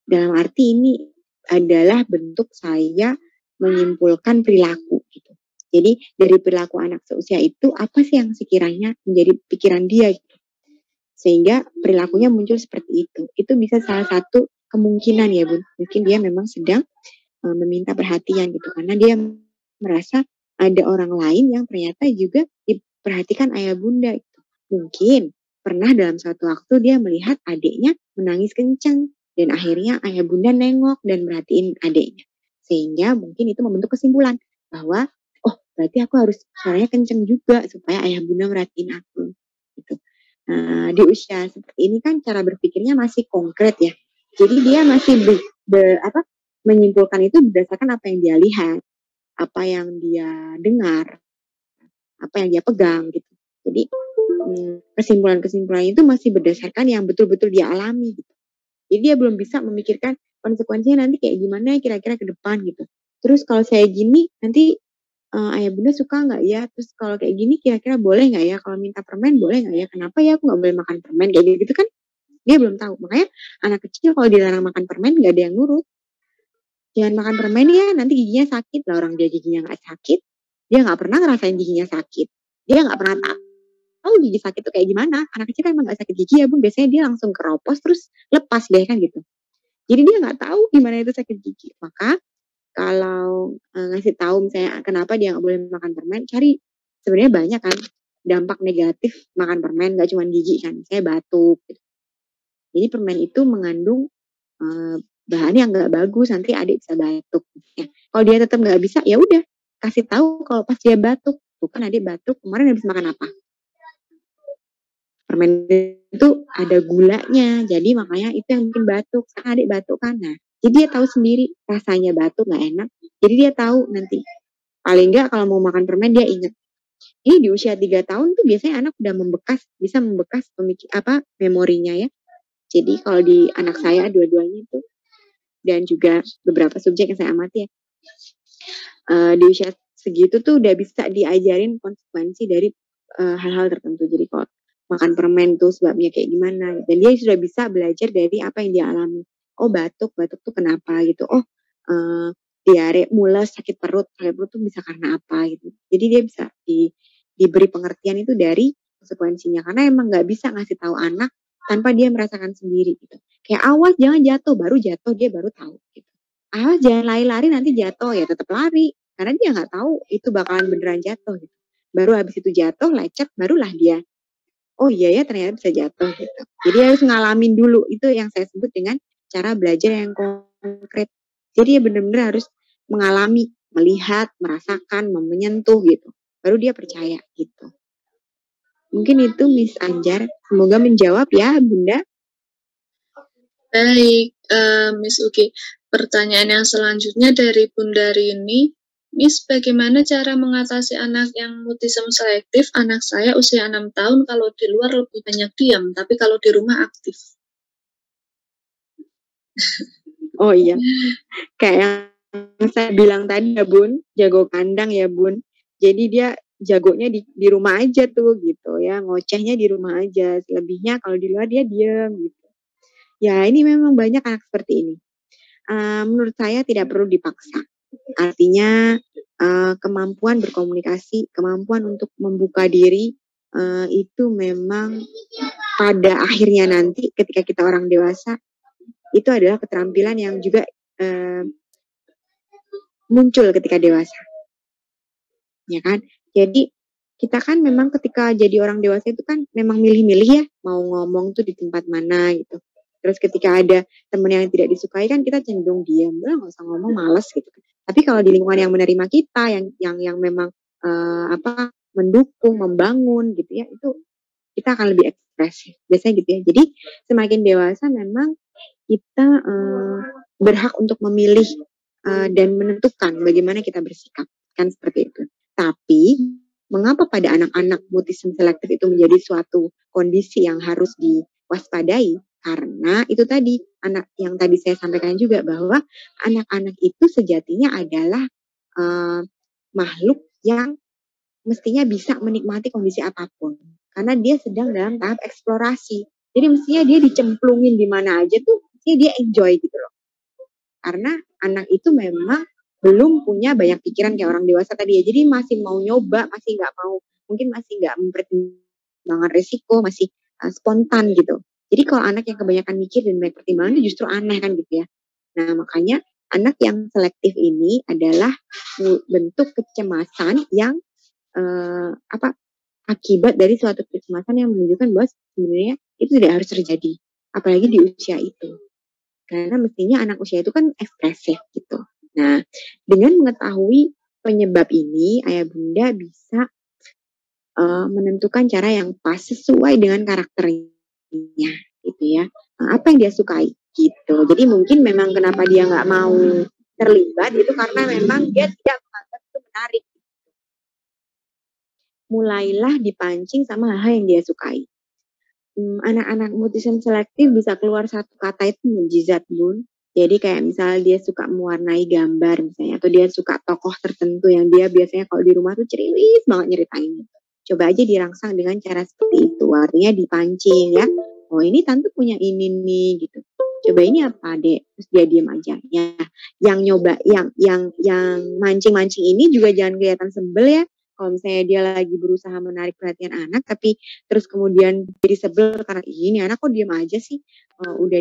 Dalam arti ini adalah bentuk saya menyimpulkan perilaku gitu. Jadi dari perilaku anak seusia itu apa sih yang sekiranya menjadi pikiran dia gitu. Sehingga perilakunya muncul seperti itu. Itu bisa salah satu kemungkinan ya Bun. Mungkin dia memang sedang meminta perhatian gitu, karena dia merasa ada orang lain yang ternyata juga diperhatikan ayah bunda gitu. Mungkin pernah dalam suatu waktu dia melihat adiknya menangis kencang dan akhirnya ayah bunda nengok dan merhatiin adiknya, sehingga mungkin itu membentuk kesimpulan bahwa berarti aku harus suaranya kencang juga supaya ayah bunda merhatiin aku gitu. Di usia seperti ini kan cara berpikirnya masih konkret ya, jadi dia masih menyimpulkan itu berdasarkan apa yang dia lihat, apa yang dia dengar, apa yang dia pegang gitu. Jadi kesimpulan-kesimpulan itu masih berdasarkan yang betul-betul dia alami gitu. Jadi dia belum bisa memikirkan konsekuensinya nanti kayak gimana kira-kira ke depan gitu. Terus kalau saya gini nanti ayah bunda suka nggak ya? Terus kalau kayak gini kira-kira boleh nggak ya? Kalau minta permen boleh nggak ya? Kenapa ya aku nggak boleh makan permen kayak gitu kan? Dia belum tahu. Makanya anak kecil kalau dilarang makan permen nggak ada yang nurut. jangan makan permen ya, nanti giginya sakit. Lah orang dia giginya nggak sakit, dia nggak pernah ngerasain giginya sakit, dia nggak pernah tahu gigi sakit itu kayak gimana. Anak kecil kan emang nggak sakit gigi ya Bun, biasanya dia langsung keropos terus lepas deh kan gitu. Jadi dia nggak tahu gimana itu sakit gigi. Maka kalau ngasih tahu misalnya kenapa dia nggak boleh makan permen, cari sebenarnya banyak kan dampak negatif makan permen, nggak cuma gigi kan, misalnya batuk. Gitu. Jadi permen itu mengandung bahan yang nggak bagus, nanti adik bisa batuk. Ya. Kalau dia tetap nggak bisa, ya udah kasih tahu kalau pas dia batuk, tuh kan adik batuk kemarin habis makan apa? Permen itu ada gulanya, jadi makanya itu yang bikin batuk. Karena adik batuk kan, nah, jadi dia tahu sendiri rasanya batuk nggak enak. Jadi dia tahu nanti paling nggak kalau mau makan permen dia ingat. Ini di usia 3 tahun tuh biasanya anak udah bisa membekas memorinya ya. Jadi kalau di anak saya dua-duanya itu dan juga beberapa subjek yang saya amati ya, di usia segitu tuh udah bisa diajarin konsekuensi dari hal-hal tertentu. Jadi kalau makan permen tuh sebabnya kayak gimana, dan dia sudah bisa belajar dari apa yang dia alami. Oh batuk tuh kenapa gitu. Oh diare, mules, sakit perut tuh bisa karena apa gitu. Jadi dia bisa diberi pengertian itu dari konsekuensinya, karena emang nggak bisa ngasih tahu anak tanpa dia merasakan sendiri gitu. Kayak awas jangan jatuh, baru jatuh dia baru tahu gitu. Awas jangan lari-lari nanti jatuh, ya tetap lari karena dia nggak tahu itu bakalan beneran jatuh gitu. Baru habis itu jatuh lecet, barulah dia oh iya ya ternyata bisa jatuh gitu. Jadi harus ngalamin dulu, itu yang saya sebut dengan cara belajar yang konkret. Jadi ya benar-benar harus mengalami, melihat, merasakan, menyentuh gitu. Baru dia percaya gitu. Mungkin itu Miss Anjar, semoga menjawab ya Bunda. Baik, Miss Uki. Pertanyaan yang selanjutnya dari Bunda Rini. Miss, bagaimana cara mengatasi anak yang mutisme selektif? Anak saya usia 6 tahun, kalau di luar lebih banyak diam, tapi kalau di rumah aktif. Oh iya, kayak yang saya bilang tadi ya Bun, jago kandang ya Bun. Jadi dia jagonya di rumah aja tuh gitu ya, ngocehnya di rumah aja. Selebihnya kalau di luar dia diam gitu. Ya ini memang banyak anak seperti ini. Menurut saya tidak perlu dipaksa. Artinya kemampuan berkomunikasi, kemampuan untuk membuka diri itu memang pada akhirnya nanti ketika kita orang dewasa itu adalah keterampilan yang juga muncul ketika dewasa. Ya kan? Jadi kita kan memang ketika jadi orang dewasa itu kan memang milih-milih ya mau ngomong tuh di tempat mana gitu. Terus ketika ada teman yang tidak disukai kan kita cenderung diam, nggak usah ngomong, males gitu. Tapi kalau di lingkungan yang menerima kita, yang memang mendukung, membangun gitu ya, itu kita akan lebih ekspresif. Biasanya gitu ya. Jadi semakin dewasa memang kita berhak untuk memilih dan menentukan bagaimana kita bersikap, kan seperti itu. Tapi mengapa pada anak-anak mutisme selektif itu menjadi suatu kondisi yang harus diwaspadai? Karena itu tadi, anak yang tadi saya sampaikan juga bahwa anak-anak itu sejatinya adalah makhluk yang mestinya bisa menikmati kondisi apapun. Karena dia sedang dalam tahap eksplorasi. Jadi mestinya dia dicemplungin di mana aja tuh, mestinya dia enjoy gitu loh. Karena anak itu memang belum punya banyak pikiran kayak orang dewasa tadi ya. Jadi masih mau nyoba, masih nggak mau, mungkin masih nggak mempertimbangkan resiko, masih spontan gitu. Jadi kalau anak yang kebanyakan mikir dan banyak pertimbangan itu justru aneh kan gitu ya. Nah makanya anak yang selektif ini adalah bentuk kecemasan yang akibat dari suatu kecemasan yang menunjukkan bahwa sebenarnya itu tidak harus terjadi. Apalagi di usia itu. Karena mestinya anak usia itu kan ekspresif gitu. Nah, dengan mengetahui penyebab ini, ayah bunda bisa menentukan cara yang pas sesuai dengan karakternya, gitu ya. Apa yang dia sukai, gitu. Jadi mungkin memang kenapa dia nggak mau terlibat itu karena memang dia tidak menganggap itu menarik. Mulailah dipancing sama hal yang dia sukai. Anak-anak mutisme selektif bisa keluar satu kata itu mujizat Bun. Jadi kayak misalnya dia suka mewarnai gambar misalnya, atau dia suka tokoh tertentu yang dia biasanya kalau di rumah tuh ceriwis banget nyeritain. Coba aja dirangsang dengan cara seperti itu, artinya dipancing ya. Oh ini tante punya ini nih gitu. coba ini apa dek, terus dia diam aja. Ya, yang nyoba, yang mancing-mancing ini juga jangan kelihatan sebel ya. Kalau misalnya dia lagi berusaha menarik perhatian anak, tapi terus kemudian jadi sebel karena ini anak kok diam aja sih, udah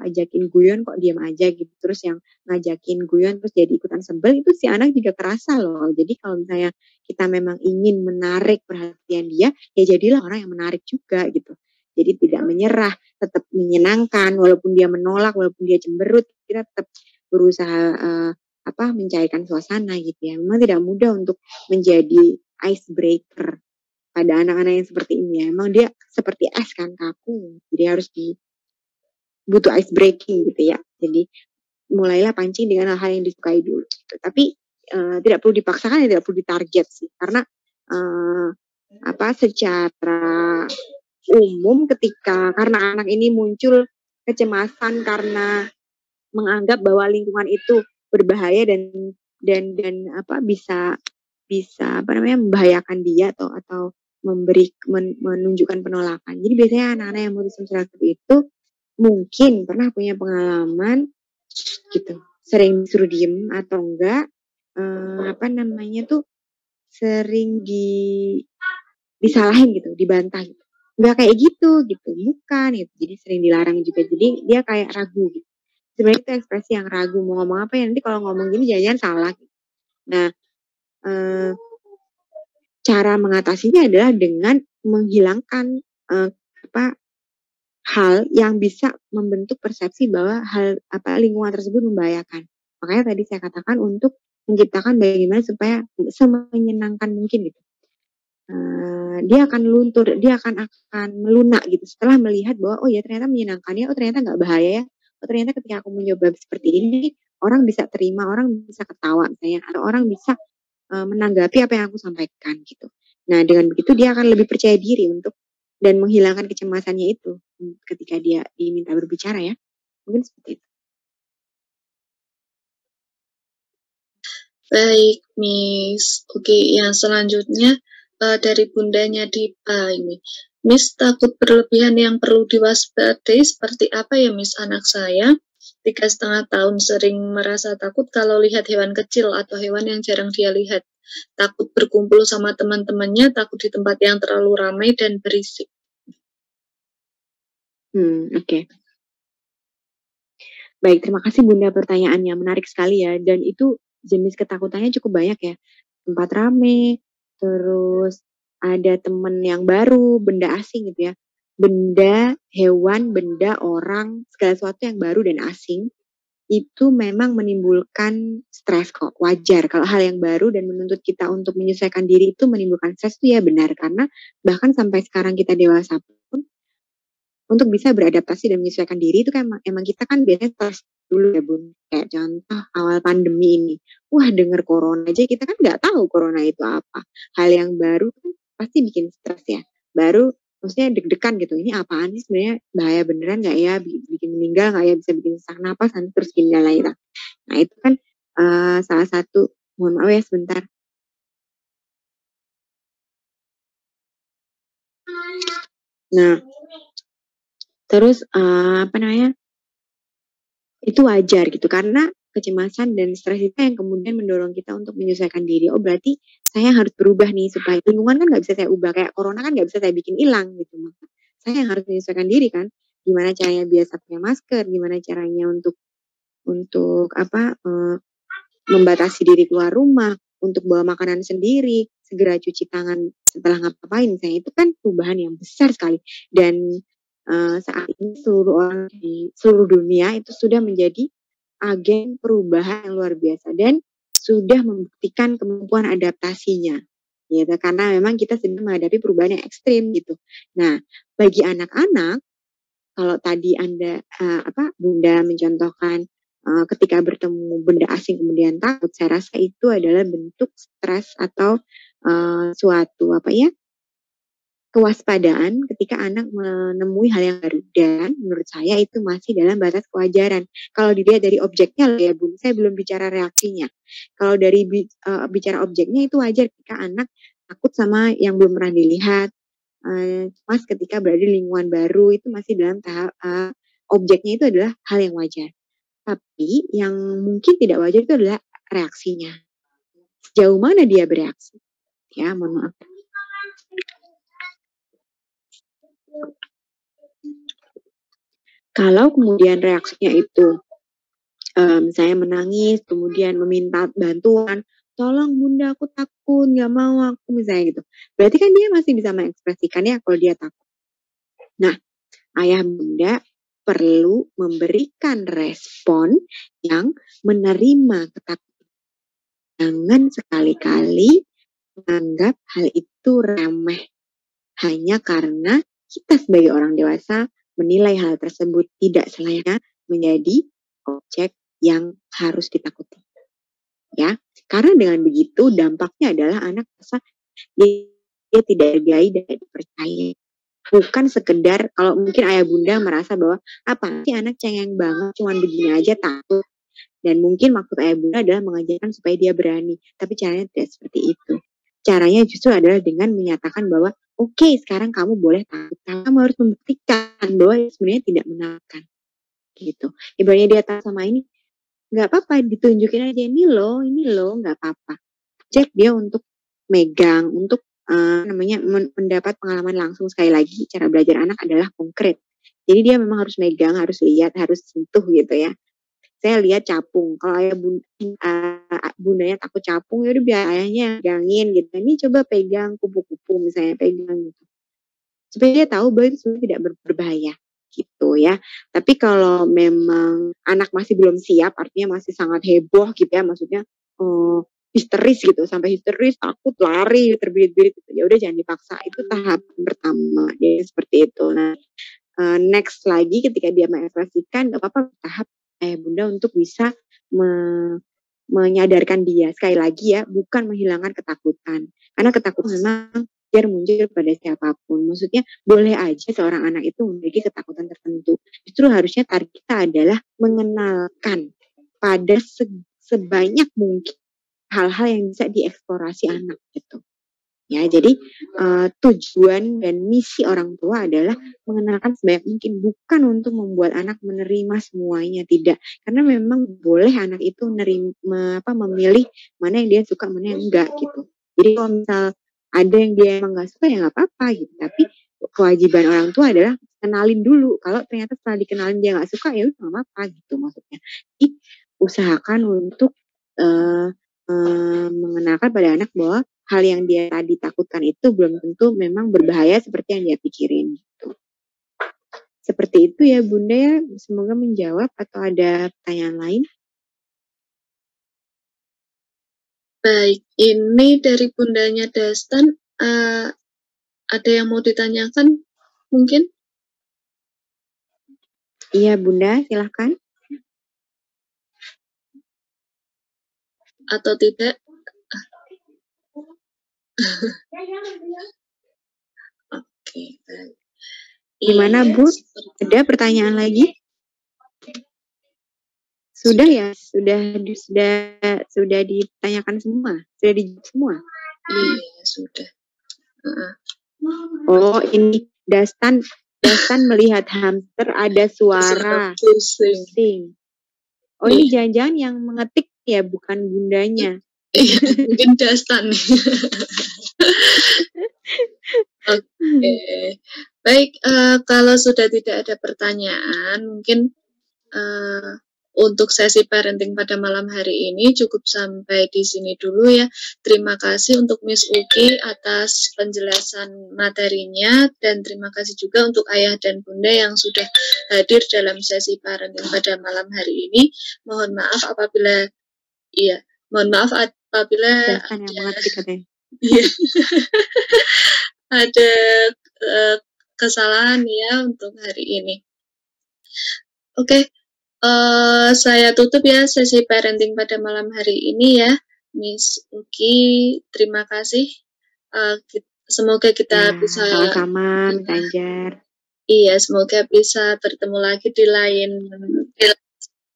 ajakin guyon kok diam aja gitu. Terus yang ngajakin guyon terus jadi ikutan sebel, itu si anak juga kerasa loh. Jadi kalau misalnya kita memang ingin menarik perhatian dia, ya jadilah orang yang menarik juga gitu. Jadi tidak menyerah, tetap menyenangkan, walaupun dia menolak, walaupun dia cemberut, kita tetap berusaha mencairkan suasana gitu ya. Memang tidak mudah untuk menjadi icebreaker pada anak-anak yang seperti ini ya. Emang dia seperti es kan, kaku, jadi harus butuh ice breaking gitu ya. Jadi mulailah pancing dengan hal-hal yang disukai dulu. Gitu. Tapi tidak perlu dipaksakan, tidak perlu ditarget sih, karena secara umum karena anak ini muncul kecemasan karena menganggap bahwa lingkungan itu berbahaya dan bisa membahayakan dia atau menunjukkan penolakan. Jadi biasanya anak-anak yang autism selektif itu mungkin pernah punya pengalaman gitu, sering disuruh diem atau enggak sering disalahin gitu, dibantah gitu. Enggak kayak gitu, bukan gitu. Jadi sering dilarang juga. Jadi dia kayak ragu gitu. Sebenarnya itu ekspresi yang ragu, mau ngomong apa ya, nanti kalau ngomong gini jangan salah. Nah, cara mengatasinya adalah dengan menghilangkan hal yang bisa membentuk persepsi bahwa lingkungan tersebut membahayakan. Makanya tadi saya katakan untuk menciptakan bagaimana supaya semenyenangkan mungkin gitu. Dia akan luntur, dia akan melunak gitu setelah melihat bahwa oh ya ternyata menyenangkan ya, oh ternyata nggak bahaya ya, oh ternyata ketika aku mencoba seperti ini orang bisa terima, orang bisa ketawa misalnya, atau orang bisa menanggapi apa yang aku sampaikan gitu. Nah dengan begitu dia akan lebih percaya diri untuk dan menghilangkan kecemasannya itu ketika dia diminta berbicara ya, mungkin seperti itu. Baik, Miss. Oke, yang selanjutnya dari bundanya Dipa ini. Miss, takut berlebihan yang perlu diwaspadai seperti apa ya, Miss? Anak saya 3,5 tahun sering merasa takut kalau lihat hewan kecil atau hewan yang jarang dia lihat. Takut berkumpul sama teman-temannya, takut di tempat yang terlalu ramai dan berisik. Oke. Baik, terima kasih Bunda pertanyaannya, menarik sekali ya. Dan itu jenis ketakutannya cukup banyak ya. Tempat rame, terus ada teman yang baru, benda asing gitu ya. Benda, hewan, benda, orang, segala sesuatu yang baru dan asing, itu memang menimbulkan stres kok, wajar. Kalau hal yang baru dan menuntut kita untuk menyesuaikan diri itu menimbulkan stres itu ya benar. Karena bahkan sampai sekarang kita dewasa pun, untuk bisa beradaptasi dan menyesuaikan diri itu kan emang kita kan biasanya stres dulu ya Bun. Kayak contoh awal pandemi ini. Wah denger corona aja kita kan nggak tahu corona itu apa. Hal yang baru kan pasti bikin stres ya. Baru maksudnya deg-degan gitu. Ini apaan sih sebenarnya, bahaya beneran nggak ya, bikin meninggal nggak ya, bisa bikin sesak napas nanti terus gini dan lain-lain. Nah itu kan salah satu, mohon maaf ya sebentar. Nah terus itu wajar gitu, karena kecemasan dan stres itu yang kemudian mendorong kita untuk menyesuaikan diri. Oh berarti saya harus berubah nih, supaya lingkungan kan nggak bisa saya ubah, kayak corona kan nggak bisa saya bikin hilang gitu. Maka saya yang harus menyesuaikan diri kan, gimana caranya biasa pakai masker, gimana caranya untuk membatasi diri keluar rumah, untuk bawa makanan sendiri, segera cuci tangan setelah ngapain, misalnya itu kan perubahan yang besar sekali. Dan saat ini seluruh orang di seluruh dunia itu sudah menjadi agen perubahan yang luar biasa dan sudah membuktikan kemampuan adaptasinya, gitu. Karena memang kita sedang menghadapi perubahan yang ekstrim gitu. Nah, bagi anak-anak, kalau tadi Bunda mencontohkan ketika bertemu benda asing kemudian takut, saya rasa itu adalah bentuk stres atau suatu kewaspadaan ketika anak menemui hal yang baru, dan menurut saya itu masih dalam batas kewajaran. Kalau dilihat dari objeknya loh ya Bun, saya belum bicara reaksinya. Kalau dari bicara objeknya itu wajar ketika anak takut sama yang belum pernah dilihat, cemas ketika berada di lingkungan baru, itu masih dalam tahap objeknya itu adalah hal yang wajar. Tapi yang mungkin tidak wajar itu adalah reaksinya. Sejauh mana dia bereaksi? Ya, mohon maaf. Kalau kemudian reaksinya itu saya menangis, kemudian meminta bantuan, tolong bunda aku takut, nggak mau aku misalnya gitu. Berarti kan dia masih bisa mengekspresikannya kalau dia takut. Nah, ayah bunda perlu memberikan respon yang menerima ketakutan. Jangan sekali-kali menganggap hal itu remeh hanya karena kita sebagai orang dewasa menilai hal tersebut tidak selayaknya menjadi objek yang harus ditakuti. Ya, karena dengan begitu dampaknya adalah anak merasa dia tidak dihargai dan dipercaya. Bukan sekedar kalau mungkin ayah bunda merasa bahwa apa sih anak cengeng banget, cuman begini aja takut. Dan mungkin maksud ayah bunda adalah mengajarkan supaya dia berani. Tapi caranya tidak seperti itu. Caranya justru adalah dengan menyatakan bahwa oke, sekarang kamu boleh takut. Kamu harus membuktikan bahwa sebenarnya tidak menakutkan. Gitu. Ibaratnya dia tahu sama ini, nggak apa-apa, ditunjukin aja ini loh, nggak apa-apa. Cek dia untuk megang, untuk mendapat pengalaman langsung. Sekali lagi, cara belajar anak adalah konkret. Jadi dia memang harus megang, harus lihat, harus sentuh gitu ya. Saya lihat capung, kalau ayah bundanya takut capung, ya udah biar ayahnya pegangin gitu. Ini coba pegang kupu-kupu misalnya, pegang gitu. Supaya dia tahu bahwa itu sebenarnya tidak berbahaya gitu ya. Tapi kalau memang anak masih belum siap, artinya masih sangat heboh gitu ya, maksudnya histeris gitu, sampai histeris, takut, lari, terbirit-birit gitu. Ya udah jangan dipaksa, itu tahap pertama. Jadi seperti itu. Nah, next lagi ketika dia mengekspresikan, gak apa-apa tahap bunda untuk bisa menyadarkan dia. Sekali lagi ya, bukan menghilangkan ketakutan. Karena ketakutan memang biar muncul pada siapapun. Maksudnya boleh aja seorang anak itu memiliki ketakutan tertentu. Justru harusnya target kita adalah mengenalkan pada sebanyak mungkin hal-hal yang bisa dieksplorasi anak gitu. Ya, jadi tujuan dan misi orang tua adalah mengenalkan sebanyak mungkin, bukan untuk membuat anak menerima semuanya, tidak. Karena memang boleh anak itu memilih mana yang dia suka, mana yang enggak gitu. Jadi kalau misal ada yang dia emang nggak suka ya nggak apa-apa gitu. Tapi kewajiban orang tua adalah kenalin dulu. Kalau ternyata setelah dikenalin dia nggak suka ya udah nggak apa-apa gitu maksudnya. Jadi usahakan untuk mengenalkan pada anak bahwa hal yang dia tadi takutkan itu belum tentu memang berbahaya seperti yang dia pikirin gitu. Seperti itu ya Bunda ya, semoga menjawab. Atau ada pertanyaan lain? Baik, ini dari Bundanya Dastan, ada yang mau ditanyakan mungkin? Iya Bunda, silahkan. Atau tidak? Oke, baik. Gimana Bu? Ada pertanyaan lagi? Sudah ya, sudah ditanyakan semua, sudah dijawab semua. Iya sudah. Oh ini Dastan melihat hamster ada suara pusing. Oh ini jangan-jangan yang mengetik ya, bukan bundanya. Iya, mungkin Dastan. Oke. Baik, kalau sudah tidak ada pertanyaan, mungkin untuk sesi parenting pada malam hari ini cukup sampai di sini dulu ya. Terima kasih untuk Miss Uki atas penjelasan materinya, dan terima kasih juga untuk ayah dan bunda yang sudah hadir dalam sesi parenting pada malam hari ini. Mohon maaf apabila ada kesalahan ya untuk hari ini. Oke. Saya tutup ya sesi parenting pada malam hari ini ya, Miss Uki. Terima kasih. Semoga kita bisa sama-sama Anjar. Iya, semoga bisa bertemu lagi di lain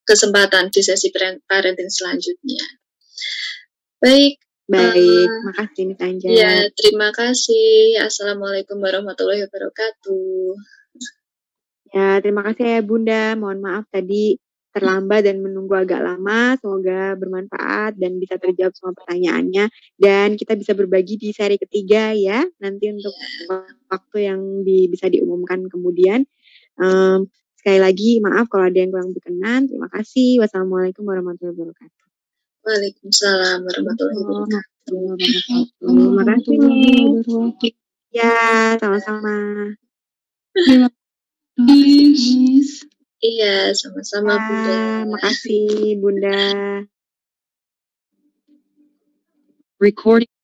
kesempatan di sesi parenting selanjutnya. Baik. Makasih Miss Anjar. Ya, terima kasih. Assalamualaikum warahmatullahi wabarakatuh. Ya, terima kasih ya Bunda. Mohon maaf tadi terlambat dan menunggu agak lama. Semoga bermanfaat dan bisa terjawab semua pertanyaannya. Dan kita bisa berbagi di seri ketiga ya. Nanti untuk waktu yang bisa diumumkan kemudian. Sekali lagi maaf kalau ada yang kurang berkenan. Terima kasih. Wassalamualaikum warahmatullahi wabarakatuh. Waalaikumsalam warahmatullahi wabarakatuh. Terima kasih nih. Ya, sama-sama. Iya, sama-sama Bunda. Makasih Bunda. Recording.